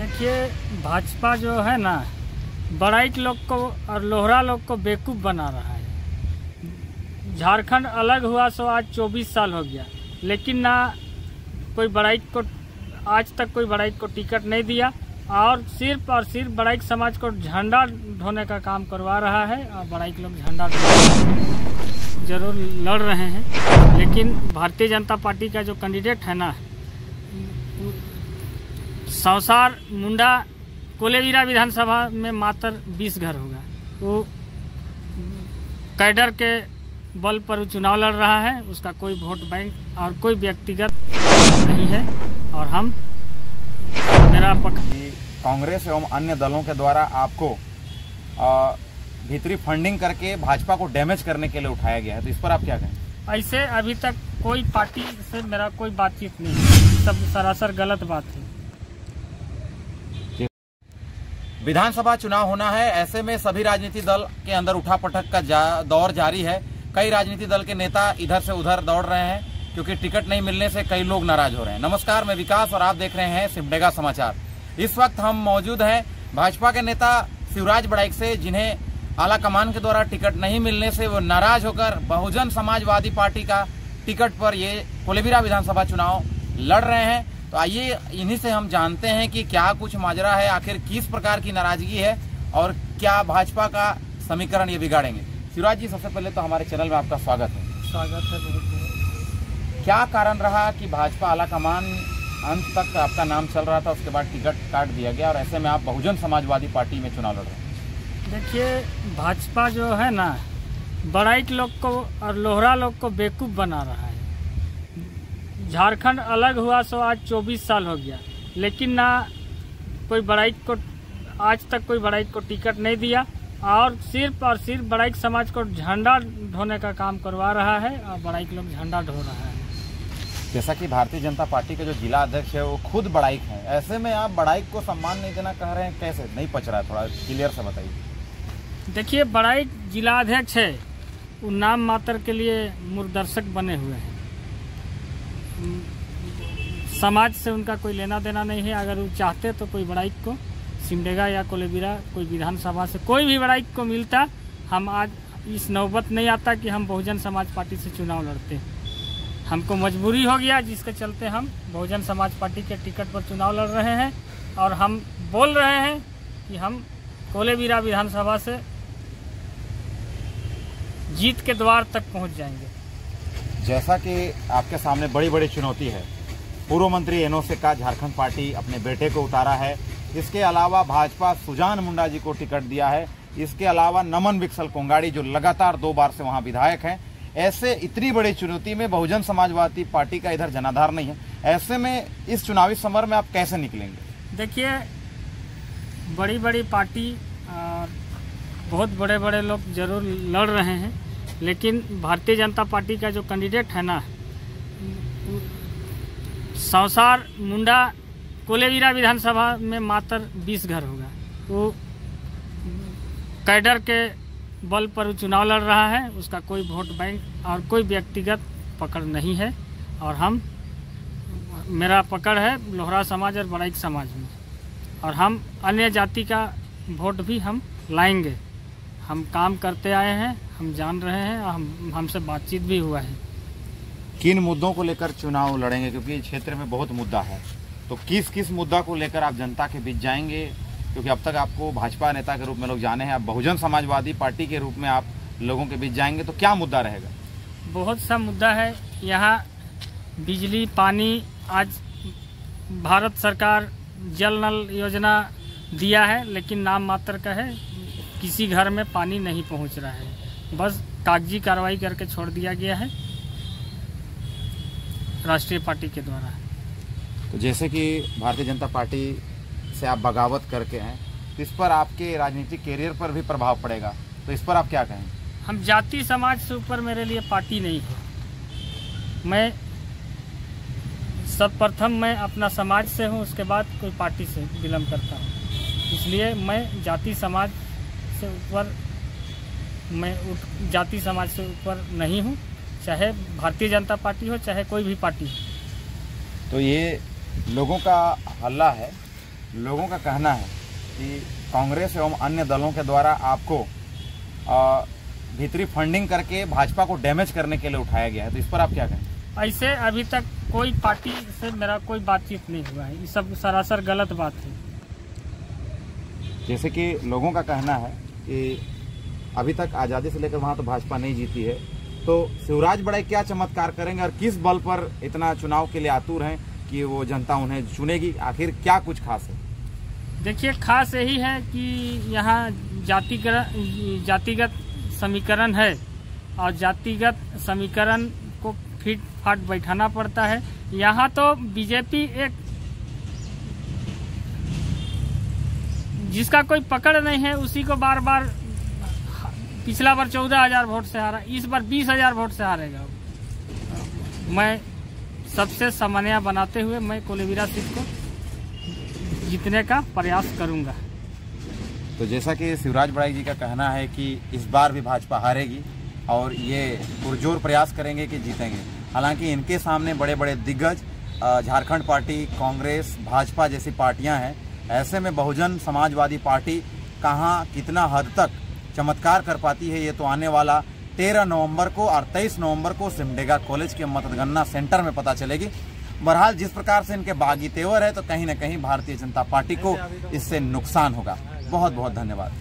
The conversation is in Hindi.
देखिए, भाजपा जो है ना, बड़ाइक लोग को और लोहरा लोग को बेवकूफ़ बना रहा है। झारखंड अलग हुआ सो आज 24 साल हो गया, लेकिन ना कोई बड़ाइक को आज तक कोई बड़ाइक को टिकट नहीं दिया और सिर्फ बड़ाइक समाज को झंडा ढोने का काम करवा रहा है। और बड़ाइक लोग झंडा जरूर लड़ रहे हैं, लेकिन भारतीय जनता पार्टी का जो कैंडिडेट है ना, सौसार मुंडा कोलेबिरा विधानसभा में मात्र 20 घर होगा। वो कैडर के बल पर वो चुनाव लड़ रहा है, उसका कोई वोट बैंक और कोई व्यक्तिगत नहीं है। और हम मेरा कांग्रेस एवं अन्य दलों के द्वारा आपको भीतरी फंडिंग करके भाजपा को डैमेज करने के लिए उठाया गया है, तो इस पर आप क्या कहें? ऐसे अभी तक कोई पार्टी से मेरा कोई बातचीत नहीं है, सब सरासर गलत बात है। विधानसभा चुनाव होना है, ऐसे में सभी राजनीतिक दल के अंदर उठापटक का दौर जारी है। कई राजनीतिक दल के नेता इधर से उधर दौड़ रहे हैं क्योंकि टिकट नहीं मिलने से कई लोग नाराज हो रहे हैं। नमस्कार, मैं विकास और आप देख रहे हैं सिमडेगा समाचार। इस वक्त हम मौजूद हैं भाजपा के नेता शिवराज बड़ाइक से, जिन्हें आला कमान के द्वारा टिकट नहीं मिलने से वो नाराज होकर बहुजन समाजवादी पार्टी का टिकट पर ये कोलेबिरा विधानसभा चुनाव लड़ रहे हैं। तो आइए इन्हीं से हम जानते हैं कि क्या कुछ माजरा है, आखिर किस प्रकार की नाराजगी है और क्या भाजपा का समीकरण ये बिगाड़ेंगे। शिवराज जी, सबसे पहले तो हमारे चैनल में आपका स्वागत है। स्वागत है बहुत। क्या कारण रहा कि भाजपा आला कमान अंत तक आपका नाम चल रहा था, उसके बाद टिकट काट दिया गया और ऐसे में आप बहुजन समाजवादी पार्टी में चुनाव लड़ रहे हैं? देखिए, भाजपा जो है ना, बड़ाइक लोग को और लोहरा लोग को बेवकूफ़ बना रहा है। झारखंड अलग हुआ सो आज 24 साल हो गया, लेकिन ना कोई बड़ाइक को आज तक कोई बड़ाइक को टिकट नहीं दिया और सिर्फ बड़ाइक समाज को झंडा ढोने का काम करवा रहा है। और बड़ाइक लोग झंडा ढो रहा है। जैसा कि भारतीय जनता पार्टी के जो जिला अध्यक्ष है वो खुद बड़ाइक हैं, ऐसे में आप बड़ाइक को सम्मान नहीं देना कह रहे हैं, कैसे नहीं पच रहा है? थोड़ा क्लियर से बताइए। देखिए, बड़ाइक जिला अध्यक्ष है, वो नाम मात्र के लिए मूर्खदर्शक बने हुए हैं। समाज से उनका कोई लेना देना नहीं है। अगर वो चाहते तो कोई बड़ाइक को सिमडेगा या कोलेबिरा कोई विधानसभा से कोई भी बड़ाइक को मिलता, हम आज इस नौबत नहीं आता कि हम बहुजन समाज पार्टी से चुनाव लड़ते। हमको मजबूरी हो गया, जिसके चलते हम बहुजन समाज पार्टी के टिकट पर चुनाव लड़ रहे हैं। और हम बोल रहे हैं कि हम कोलेबिरा विधानसभा से जीत के द्वार तक पहुंच जाएंगे। जैसा कि आपके सामने बड़ी बड़ी चुनौती है, पूर्व मंत्री एनोसे का झारखंड पार्टी अपने बेटे को उतारा है, इसके अलावा भाजपा सुजान मुंडा जी को टिकट दिया है, इसके अलावा नमन विकसल कोंगाड़ी जो लगातार 2 बार से वहां विधायक हैं। ऐसे इतनी बड़ी चुनौती में बहुजन समाजवादी पार्टी का इधर जनाधार नहीं है, ऐसे में इस चुनावी समर में आप कैसे निकलेंगे? देखिए, बड़ी बड़ी पार्टी और बहुत बड़े बड़े लोग जरूर लड़ रहे हैं, लेकिन भारतीय जनता पार्टी का जो कैंडिडेट है ना, सौसार मुंडा कोलेबिरा विधानसभा में मात्र 20 घर होगा। वो कैडर के बल पर वो चुनाव लड़ रहा है, उसका कोई वोट बैंक और कोई व्यक्तिगत पकड़ नहीं है। और मेरा पकड़ है लोहरा समाज और बड़ाइक समाज में, और हम अन्य जाति का वोट भी हम लाएंगे। हम काम करते आए हैं, हम जान रहे हैं और हमसे बातचीत भी हुआ है। किन मुद्दों को लेकर चुनाव लड़ेंगे, क्योंकि क्षेत्र में बहुत मुद्दा है, तो किस किस मुद्दा को लेकर आप जनता के बीच जाएंगे? क्योंकि अब तक आपको भाजपा नेता के रूप में लोग जाने हैं, आप बहुजन समाजवादी पार्टी के रूप में आप लोगों के बीच जाएंगे, तो क्या मुद्दा रहेगा? बहुत सा मुद्दा है। यहाँ बिजली, पानी, आज भारत सरकार जल नल योजना दिया है, लेकिन नाम मात्र का है। किसी घर में पानी नहीं पहुँच रहा है, बस कागजी कार्रवाई करके छोड़ दिया गया है राष्ट्रीय पार्टी के द्वारा। तो जैसे कि भारतीय जनता पार्टी से आप बगावत करके हैं, तो इस पर आपके राजनीतिक कैरियर पर भी प्रभाव पड़ेगा, तो इस पर आप क्या कहें? हम जाति समाज से ऊपर मेरे लिए पार्टी नहीं है। मैं सर्वप्रथम मैं अपना समाज से हूँ, उसके बाद कोई पार्टी से बिलोंग करता हूँ। इसलिए मैं जाति समाज से ऊपर जाति समाज से ऊपर नहीं हूँ, चाहे भारतीय जनता पार्टी हो चाहे कोई भी पार्टी हो। तो ये लोगों का हल्ला है लोगों का कहना है कि कांग्रेस एवं अन्य दलों के द्वारा आपको भीतरी फंडिंग करके भाजपा को डैमेज करने के लिए उठाया गया है, तो इस पर आप क्या कहें? ऐसे अभी तक कोई पार्टी से मेरा कोई बातचीत नहीं हुआ है, ये सब सरासर गलत बात है। जैसे कि लोगों का कहना है कि अभी तक आज़ादी से लेकर वहाँ तो भाजपा नहीं जीती है, तो शिवराज बड़ाई क्या चमत्कार करेंगे और किस बल पर इतना चुनाव के लिए आतुर हैं कि वो जनता उन्हें चुनेगी? आखिर क्या कुछ खास है? देखिए, खास यही है कि यहाँ जातिगत समीकरण है और जातिगत समीकरण को फिट फाट बैठाना पड़ता है। यहाँ तो बीजेपी एक जिसका कोई पकड़ नहीं है उसी को बार बार, पिछला बार 14,000 वोट से हारा, इस बार 20,000 वोट से हारेगा। मैं सबसे समन्वय बनाते हुए मैं कोलेबिरा सीट को जीतने का प्रयास करूंगा। तो जैसा कि शिवराज बड़ाई जी का कहना है कि इस बार भी भाजपा हारेगी और ये पुरजोर प्रयास करेंगे कि जीतेंगे। हालांकि इनके सामने बड़े बड़े दिग्गज झारखंड पार्टी, कांग्रेस, भाजपा जैसी पार्टियां हैं। ऐसे में बहुजन समाजवादी पार्टी कहां कितना हद तक चमत्कार कर पाती है, ये तो आने वाला 13 नवंबर को और 23 नवंबर को सिमडेगा कॉलेज के मतगणना सेंटर में पता चलेगी। बहरहाल जिस प्रकार से इनके बागी तेवर है, तो कहीं न कहीं भारतीय जनता पार्टी को इससे नुकसान होगा। बहुत बहुत धन्यवाद।